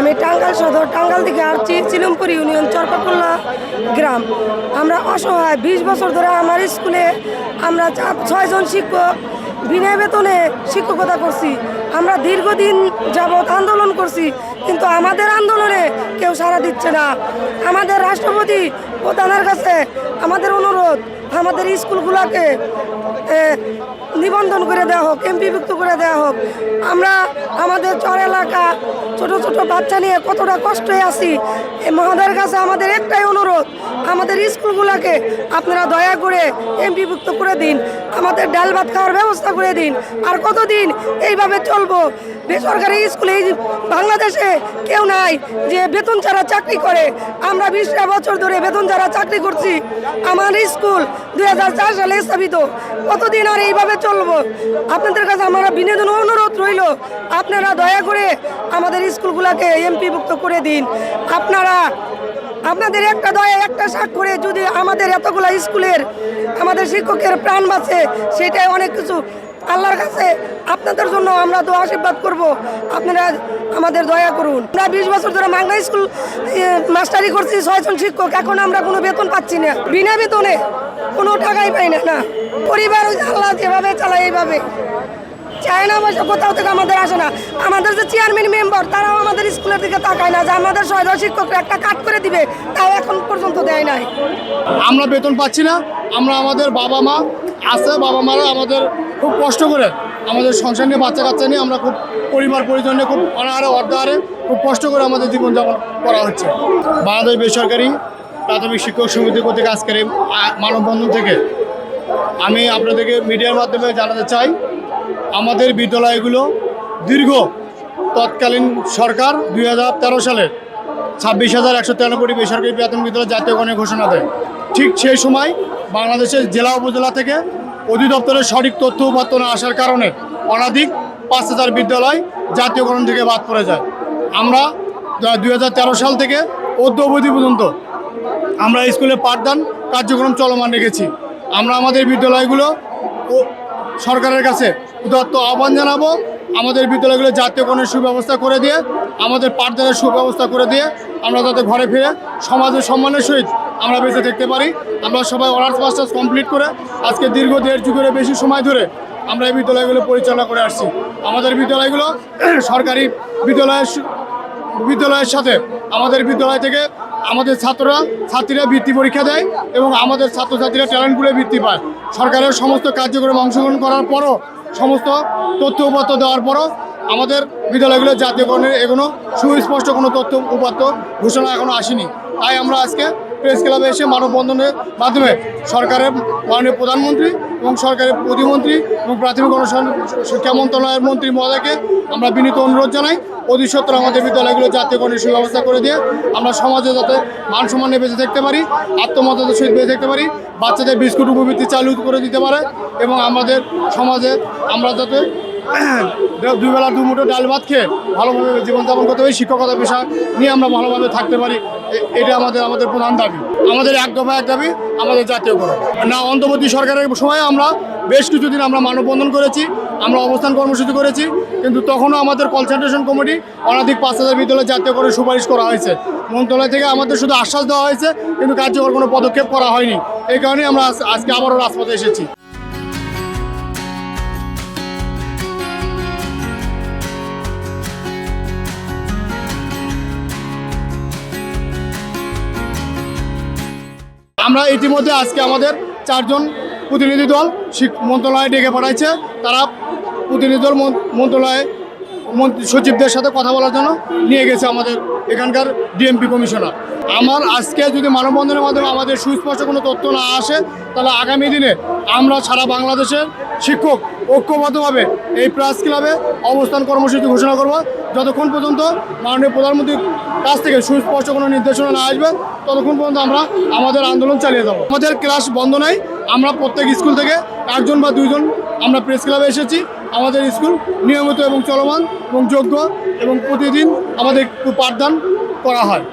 আমি টাঙ্গাইল সদর, টাঙ্গাইল থেকে আসছি, চিলমপুর ইউনিয়ন, চরপাকুল্লা গ্রাম। আমরা অসহায়, 20 বছর ধরে আমার স্কুলে আমরা 6 জন শিক্ষক বিনা বেতনে শিক্ষকতা করছি। আমরা দীর্ঘদিন যাবৎ আন্দোলন করছি, কিন্তু আমাদের আন্দোলনে কেউ সাড়া দিচ্ছে না। আমাদের রাষ্ট্রপতি প্রধানের কাছে আমাদের অনুরোধ, আমাদের স্কুলগুলোকে নিবন্ধন করে দেওয়া হোক, এমপিভুক্ত করে দেওয়া হোক। আমরা আমাদের চর এলাকা ছোট ছোট বাচ্চা নিয়ে কতটা কষ্টে আছি। মহোদয়ের কাছে আমাদের একটাই অনুরোধ, আমাদের স্কুলগুলোকে আপনারা দয়া করে এমপিভুক্ত করে দিন, আমাদের ডাল ভাত খাওয়ার ব্যবস্থা করে দিন। আর কতদিন এইভাবে চলবো? বেসরকারি স্কুলে বাংলাদেশে কেউ নাই যে বেতন ছাড়া চাকরি করে। আমরা 20টা বছর ধরে বেতন ছাড়া চাকরি করছি। আমার স্কুল 2004 সালে স্থাপিত। কতদিন আর এইভাবে চলবো? আপনাদের কাছে আমরা বিনোদন অনুরোধ রইল, আপনারা দয়া করে আমাদের স্কুলগুলোকে এমপিভুক্ত করে দিন। আপনাদের একটা দয়া, একটা স্বাক্ষরে যদি আমাদের এতগুলো স্কুলের আমাদের শিক্ষকের প্রাণ বাঁচে, সেটাই অনেক কিছু। আল্লাহর কাছে আপনাদের জন্য আমরা দোয়া আশীর্বাদ করব, আপনারা আমাদের দয়া করুন। আমরা 20 বছর ধরে বাংলা স্কুল মাস্টারি করছি, 6 জন শিক্ষক। এখন আমরা কোনো বেতন পাচ্ছি না, বিনা বেতনে কোনো টাকাই পাই না। পরিবার ওই আল্লাহ যেভাবে চালায় এইভাবে চায় না, পয়সা কোথাও থেকে আমাদের আসে না। আমাদের যে চেয়ারম্যান মেম্বার, তারাও আমাদের স্কুলের দিকে তাকায় না যে আমাদের 6 জন শিক্ষকরা একটা কাট করে দিবে, তাও এখন পর্যন্ত দেয় নাই। আমরা বেতন পাচ্ছি না। আমরা আমাদের বাবা মা আছে, বাবা মারা আমাদের খুব কষ্ট করে আমাদের সংসার নিয়ে, বাচ্চা কাচ্চা নিয়ে আমরা খুব পরিবার পরিজন নিয়ে খুব অনাহারে অর্ধাহারে খুব কষ্ট করে আমাদের জীবনযাপন করা হচ্ছে। বাংলাদেশ বেসরকারি প্রাথমিক শিক্ষক সমিতি কর্তৃক আজকের এই মানববন্ধন থেকে আমি আপনাদেরকে মিডিয়ার মাধ্যমে জানাতে চাই, আমাদের বিদ্যালয়গুলো দীর্ঘ তৎকালীন সরকার 2013 সালে 26,193 বেসরকারি প্রাথমিক বিদ্যালয় জাতীয়করণের ঘোষণা দেয়। ঠিক সেই সময় বাংলাদেশের জেলা উপজেলা থেকে অধিদপ্তরের সঠিক তথ্য উপাত্ত না আসার কারণে অনধিক 5,000 বিদ্যালয় জাতীয়করণ থেকে বাদ পড়ে যায়। আমরা 2013 সাল থেকে অদ্যাবধি পর্যন্ত আমরা স্কুলে পাঠদান কার্যক্রম চলমান রেখেছি। আমরা আমাদের বিদ্যালয়গুলো সরকারের কাছে উদাত্ত আহ্বান জানাবো, আমাদের বিদ্যালয়গুলো জাতীয়করণের সুব্যবস্থা করে দিয়ে, আমাদের পাঠদানের সুব্যবস্থা করে দিয়ে আমরা যাতে ঘরে ফিরে সমাজের সম্মানের সহিত আমরা বেঁচে থাকতে পারি। আমরা সবাই অনার্স মাস্টার্স কমপ্লিট করে আজকে দীর্ঘ 1.5 যুগের বেশি সময় ধরে আমরা এই বিদ্যালয়গুলো পরিচালনা করে আসছি। আমাদের বিদ্যালয়গুলো সরকারি বিদ্যালয়ের সাথে আমাদের বিদ্যালয় থেকে আমাদের ছাত্রীরা বৃত্তি পরীক্ষা দেয় এবং আমাদের ছাত্রছাত্রীরা ট্যালেন্টগুলো বৃত্তি পায়। সরকারের সমস্ত কার্যক্রমে অংশগ্রহণ করার পরও, সমস্ত তথ্য উপাত্ত দেওয়ার পরও আমাদের বিদ্যালয়গুলো জাতীয়করণের এখনও সুস্পষ্ট কোনো তথ্য উপাত্ত ঘোষণা এখনও আসেনি। তাই আমরা আজকে প্রেস ক্লাবে এসে মানববন্ধনের মাধ্যমে সরকারের মাননীয় প্রধানমন্ত্রী এবং সরকারের প্রতিমন্ত্রী এবং প্রাথমিক শিক্ষা মন্ত্রণালয়ের মন্ত্রী মহোদয়কে আমরা বিনীত অনুরোধ জানাই, অতি সত্ত্বর আমাদের বিদ্যালয়গুলো জাতীয়করণের সুব্যবস্থা করে দিয়ে আমরা সমাজে যাতে মান সম্মানে বেঁচে থাকতে পারি, আত্মমর্যাদার সহিত বেঁচে থাকতে পারি, বাচ্চাদের বিস্কুট উপবৃত্তি চালু করে দিতে পারে এবং আমাদের সমাজে আমরা যাতে 2 বেলা 2 মুঠো ডাল ভাত খেয়ে ভালোভাবে জীবনযাপন করতে পারি, শিক্ষকতা পেশা নিয়ে আমরা ভালোভাবে থাকতে পারি। এটা আমাদের প্রধান দাবি। আমাদের এক দাবি আমাদের জাতীয়করণ না। অন্তর্বর্তী সরকারের সময় আমরা বেশ কিছুদিন আমরা মানববন্ধন করেছি, আমরা অবস্থান কর্মসূচি করেছি, কিন্তু তখনও আমাদের কনসালটেশন কমিটি অনধিক 5,000 বিদ্যালয় জাতীয়করণের সুপারিশ করা হয়েছে। মন্ত্রণালয় থেকে আমাদের শুধু আশ্বাস দেওয়া হয়েছে, কিন্তু কার্যকর কোনো পদক্ষেপ করা হয়নি। এই কারণেই আমরা আজকে আবারও রাজপথে এসেছি। আমরা ইতিমধ্যে আজকে আমাদের 4 জন প্রতিনিধি দল মন্ত্রণালয়ে ডেকে পাঠাইছে। তারা প্রতিনিধি দল মন্ত্রণালয়ে সচিবদের সাথে কথা বলার জন্য নিয়ে গেছে আমাদের এখানকার ডিএমপি কমিশনার। আমার আজকে যদি মানববন্ধনের মাধ্যমে আমাদের সুস্পষ্ট কোনো তথ্য না আসে, তাহলে আগামী দিনে আমরা সারা বাংলাদেশের শিক্ষক ঐক্যবদ্ধভাবে এই প্রেস ক্লাবে অবস্থান কর্মসূচি ঘোষণা করব। যতক্ষণ পর্যন্ত মাননীয় প্রধানমন্ত্রীর কাছ থেকে সুস্পষ্ট কোনো নির্দেশনা না আসবে, ততক্ষণ পর্যন্ত আমরা আমাদের আন্দোলন চালিয়ে যাব। আমাদের ক্লাস বন্ধ নাই। আমরা প্রত্যেক স্কুল থেকে 1 জন বা 2 জন আমরা প্রেস ক্লাবে এসেছি। আমাদের স্কুল নিয়মিত এবং চলমান এবং যোগ্য এবং প্রতিদিন আমাদের পাঠদান করা হয়।